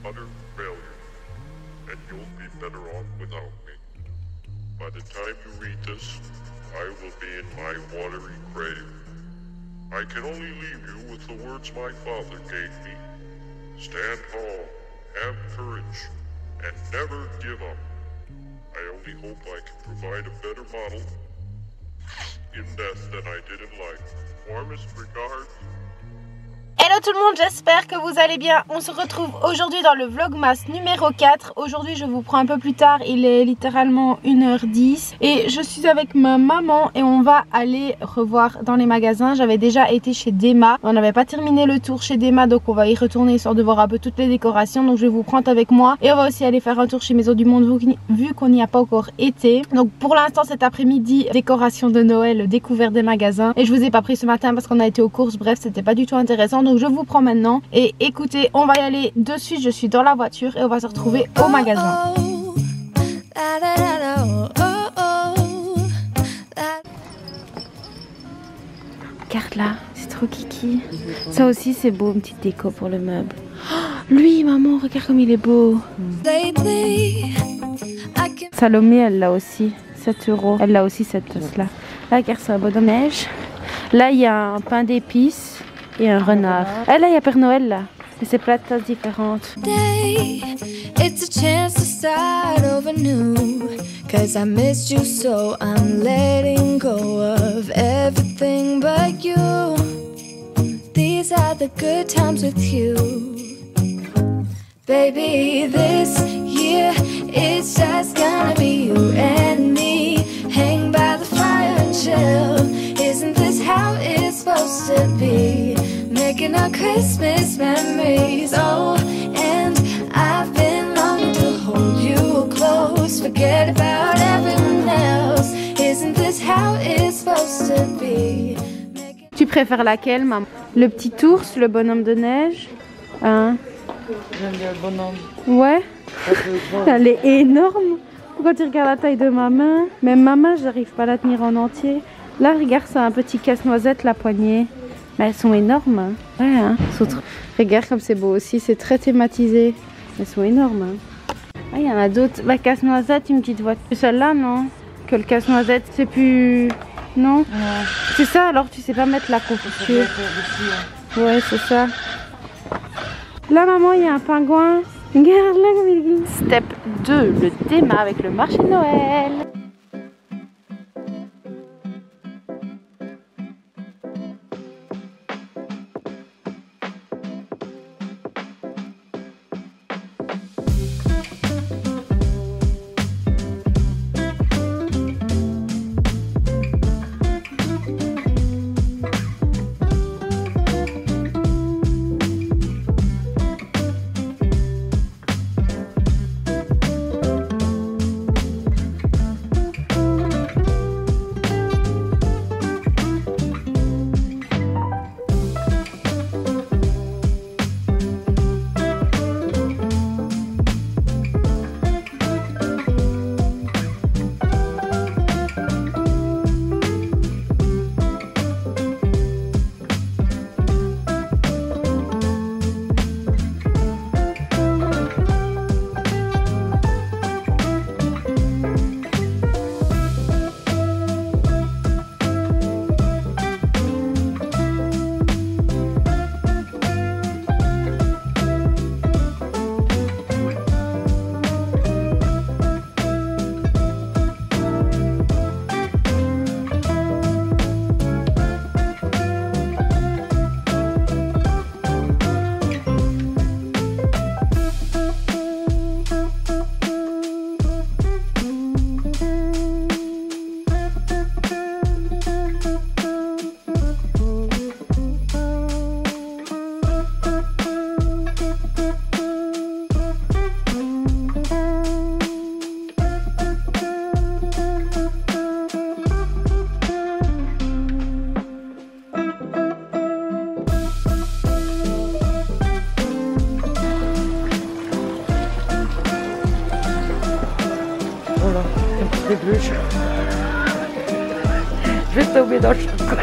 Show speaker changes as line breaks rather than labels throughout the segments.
utter failure, and you'll be better off without me. By the time you read this, I will be in my watery grave. I can only leave you with the words my father gave me. Stand tall, have courage, and never give up. I only hope I can provide a better model in death than I did in life. Warmest regards.
Hello tout le monde, j'espère que vous allez bien. On se retrouve aujourd'hui dans le vlogmas numéro 4. Aujourd'hui je vous prends un peu plus tard, il est littéralement 1h10 et je suis avec ma maman et on va aller revoir dans les magasins. J'avais déjà été chez Dema, on n'avait pas terminé le tour chez Dema, donc on va y retourner histoire de voir un peu toutes les décorations. Donc je vais vous prendre avec moi et on va aussi aller faire un tour chez Maison du Monde vu qu'on n'y a pas encore été. Donc pour l'instant cet après-midi, décoration de Noël, découverte des magasins, et je vous ai pas pris ce matin parce qu'on a été aux courses. Bref, c'était pas du tout intéressant, donc je vous prends maintenant et écoutez, on va y aller de suite. Je suis dans la voiture et on va se retrouver au magasin. Regarde là, c'est trop kiki. Ça aussi c'est beau, une petite déco pour le meuble. Oh, lui maman, regarde comme il est beau. Salomé elle l'a aussi, 7 €. Elle l'a aussi cette tasse là. Là regarde, c'est un bonhomme neige. Là il y a un pain d'épices et un renard. Ah là il y a Père Noël là. Et c'est plein de tasses différentes.
It's a chance to start over new. Cause I missed you so I'm letting go of everything but you. These are the good times with you. Baby, this year it's just gonna be you and me. Hang by the fire and chill. Isn't this how it's supposed to be? Making our Christmas memories. Oh, and I've been longing to hold you close. Forget about everyone else. Isn't this how it's supposed to be?
Tu préfères laquelle, maman? Le petit ours, le bonhomme de neige, hein?
J'aime bien le bonhomme.
Ouais. Elle est énorme. Quand tu regardes la taille de ma main, même ma main, j'arrive pas à la tenir en entier. Là, regarde, c'est un petit casse-noisette, la poignée. Mais elles sont énormes. Hein. Ouais, hein. Regarde comme c'est beau aussi, c'est très thématisé. Elles sont énormes. Hein. Ah, il y en a d'autres. La casse-noisette, une petite voiture. Celle-là, non? Que le casse-noisette, c'est plus... Non?
Non.
C'est ça, alors tu sais pas mettre la confiture. Ouais, c'est ça. Là, maman, il y a un pingouin. Regarde là comme il est. Step 2, le Dema avec le marché de Noël.
Je vais tomber dans le chocolat.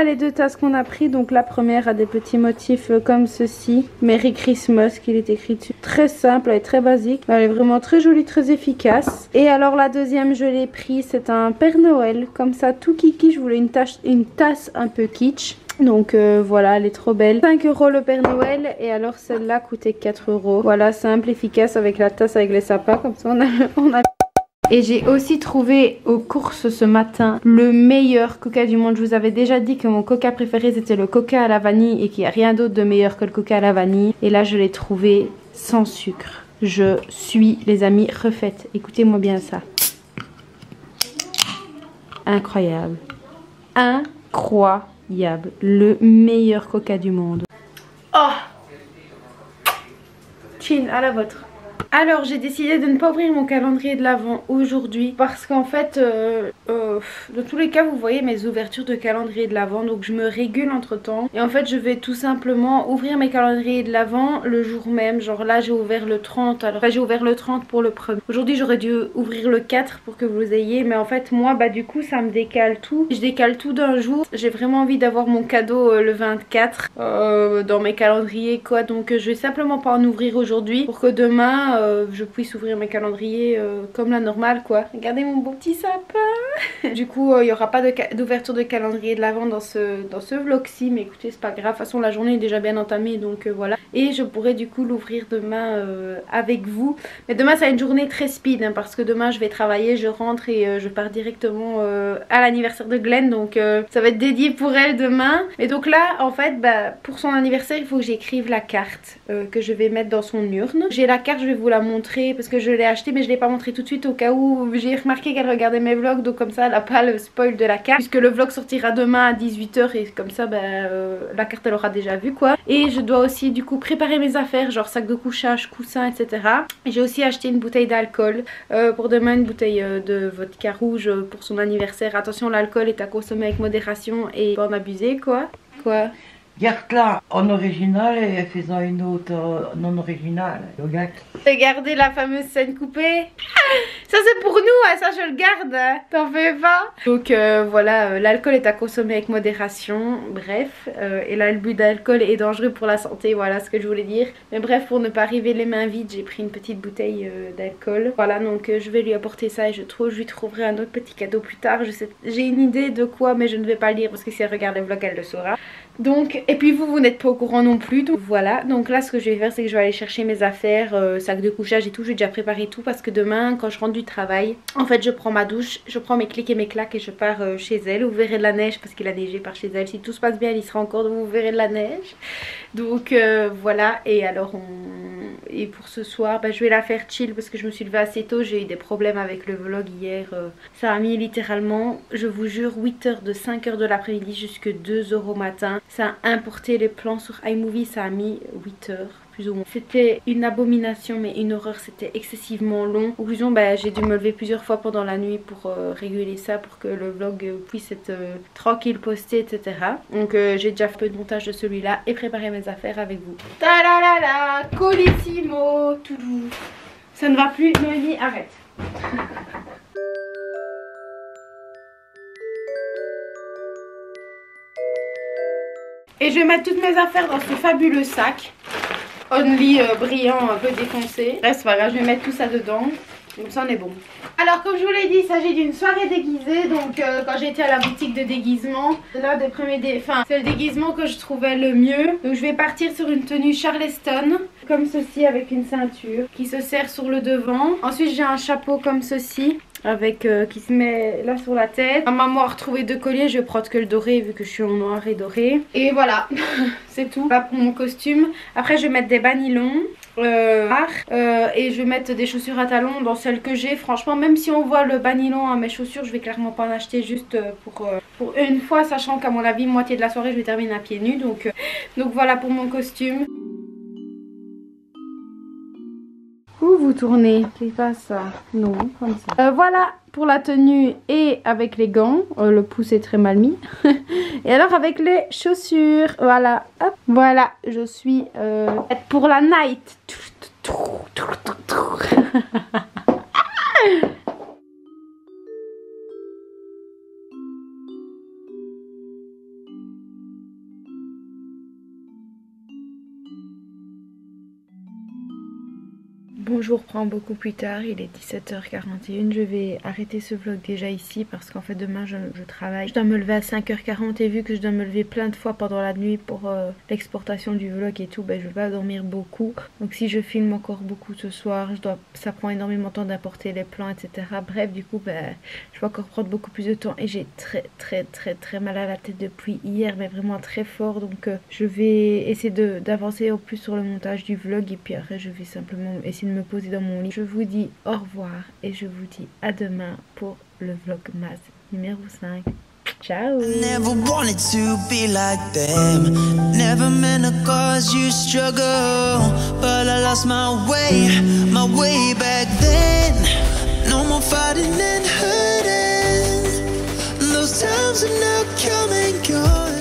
voilà les deux tasses qu'on a pris. Donc la première a des petits motifs comme ceci. Merry Christmas qu'il est écrit dessus. Très simple, elle est très basique. Elle est vraiment très jolie, très efficace. Et alors la deuxième je l'ai pris, c'est un Père Noël. Comme ça tout kiki, je voulais une tasse un peu kitsch. Donc voilà, elle est trop belle. 5 € le Père Noël. Et alors celle-là coûtait 4 €. Voilà, simple, efficace avec la tasse avec les sapins. Comme ça on a... Et j'ai aussi trouvé aux courses ce matin le meilleur coca du monde. Je vous avais déjà dit que mon coca préféré c'était le coca à la vanille et qu'il n'y a rien d'autre de meilleur que le coca à la vanille. Et là je l'ai trouvé sans sucre. Je suis, les amis, refaite. Écoutez-moi bien ça. Incroyable. Incroyable. Le meilleur coca du monde. Oh! Chin, à la vôtre. Alors j'ai décidé de ne pas ouvrir mon calendrier de l'Avent aujourd'hui parce qu'en fait dans tous les cas vous voyez mes ouvertures de calendrier de l'Avent, donc je me régule entre temps et en fait je vais tout simplement ouvrir mes calendriers de l'Avent le jour même. Genre là j'ai ouvert le 30, alors j'ai ouvert le 30 pour le premier. Aujourd'hui j'aurais dû ouvrir le 4 pour que vous ayez, mais en fait moi bah du coup ça me décale tout. Je décale tout d'un jour. J'ai vraiment envie d'avoir mon cadeau le 24 dans mes calendriers quoi, donc je vais simplement pas en ouvrir aujourd'hui pour que demain je puisse ouvrir mes calendriers comme la normale quoi. Regardez mon beau petit sapin. Du coup il n'y aura pas d'ouverture de calendrier de l'Avent dans ce vlog-ci, mais écoutez c'est pas grave, de toute façon la journée est déjà bien entamée donc voilà. Et je pourrai du coup l'ouvrir demain avec vous. Mais demain ça va être une journée très speed hein, parce que demain je vais travailler, je rentre et je pars directement à l'anniversaire de Glenn, donc ça va être dédié pour elle demain. Et donc là en fait bah, pour son anniversaire il faut que j'écrive la carte que je vais mettre dans son urne. J'ai la carte, je vais vous la montrer parce que je l'ai achetée mais je l'ai pas montré tout de suite au cas où j'ai remarqué qu'elle regardait mes vlogs, donc comme ça elle a pas le spoil de la carte puisque le vlog sortira demain à 18 h et comme ça la carte elle aura déjà vu quoi. Et je dois aussi du coup préparer mes affaires, genre sac de couchage, coussin etc. J'ai aussi acheté une bouteille d'alcool pour demain, une bouteille de vodka rouge pour son anniversaire. Attention, l'alcool est à consommer avec modération et pas en abuser quoi. Quoi?
Garde-la en original et faisant une autre non originale.
Regardez la fameuse scène coupée. Ça c'est pour nous, hein, ça je le garde, hein. T'en fais pas. Donc voilà, l'alcool est à consommer avec modération. Bref, et là le but d'alcool est dangereux pour la santé, voilà ce que je voulais dire. Mais bref, pour ne pas arriver les mains vides, j'ai pris une petite bouteille d'alcool. Voilà, donc je vais lui apporter ça et je lui trouverai un autre petit cadeau plus tard. J'ai une idée de quoi, mais je ne vais pas le dire parce que si elle regarde le vlog elle le saura. Donc, et puis vous n'êtes pas au courant non plus, donc voilà. Donc là ce que je vais faire c'est que je vais aller chercher mes affaires, sac de couchage et tout. J'ai déjà préparé tout parce que demain quand je rentre du travail, en fait je prends ma douche, je prends mes clics et mes claques et je pars chez elle. Vous verrez de la neige parce qu'il a neigé par chez elle. Si tout se passe bien il y sera encore, donc vous verrez de la neige. Donc voilà, et alors et pour ce soir bah, je vais la faire chill parce que je me suis levée assez tôt. J'ai eu des problèmes avec le vlog hier, ça a mis littéralement, je vous jure, 8 h de 5 h de l'après-midi jusque 2 h au matin. Ça a importé les plans sur iMovie, ça a mis 8 h plus ou moins. C'était une abomination mais une horreur, c'était excessivement long. Conclusion, bah, j'ai dû me lever plusieurs fois pendant la nuit pour réguler ça, pour que le vlog puisse être tranquille, posté, etc. Donc j'ai déjà fait un peu de montage de celui-là et préparé mes affaires avec vous. Ta-la-la-la, colissimo, tout doux. Ça ne va plus, Noémie, arrête. Et je vais mettre toutes mes affaires dans ce fabuleux sac. Only brillant, un peu défoncé. Bref, c'est pas grave, je vais mettre tout ça dedans. Donc ça on est bon. Alors comme je vous l'ai dit, il s'agit d'une soirée déguisée. Donc quand j'ai été à la boutique de déguisement, l'un des premiers c'est le déguisement que je trouvais le mieux. Donc je vais partir sur une tenue Charleston comme ceci, avec une ceinture qui se serre sur le devant. Ensuite j'ai un chapeau comme ceci avec qui se met là sur la tête. Ma maman a retrouvé 2 colliers, je vais prendre que le doré vu que je suis en noir et doré. Et voilà, c'est tout là pour mon costume. Après je vais mettre des banilons et je vais mettre des chaussures à talons dans celles que j'ai. Franchement même si on voit le banilon à mes chaussures, je vais clairement pas en acheter, juste pour une fois, sachant qu'à mon avis moitié de la soirée je vais terminer à pieds nus. Donc voilà pour mon costume. Où vous tournez? C'est pas ça. Non, comme ça. Voilà pour la tenue et avec les gants. Le pouce est très mal mis. Et alors avec les chaussures. Voilà. Hop. Voilà. Je suis pour la night. Bonjour prend beaucoup plus tard, il est 17h41, je vais arrêter ce vlog déjà ici parce qu'en fait demain je travaille. Je dois me lever à 5h40 et vu que je dois me lever plein de fois pendant la nuit pour l'exportation du vlog et tout, ben, je vais pas dormir beaucoup. Donc si je filme encore beaucoup ce soir, ça prend énormément de temps d'importer les plans, etc. Bref, du coup, ben, je vais encore prendre beaucoup plus de temps et j'ai très mal à la tête depuis hier, mais vraiment très fort. Donc je vais essayer d'avancer au plus sur le montage du vlog et puis après je vais simplement essayer de me poser dans mon lit. Je vous dis au revoir et je vous dis à demain pour le vlogmas numéro 5. Ciao.
Never wanted to be like them. Never meant to cause you struggle. But I lost my way back then. No more fighting and hurting. Those times are now come and gone.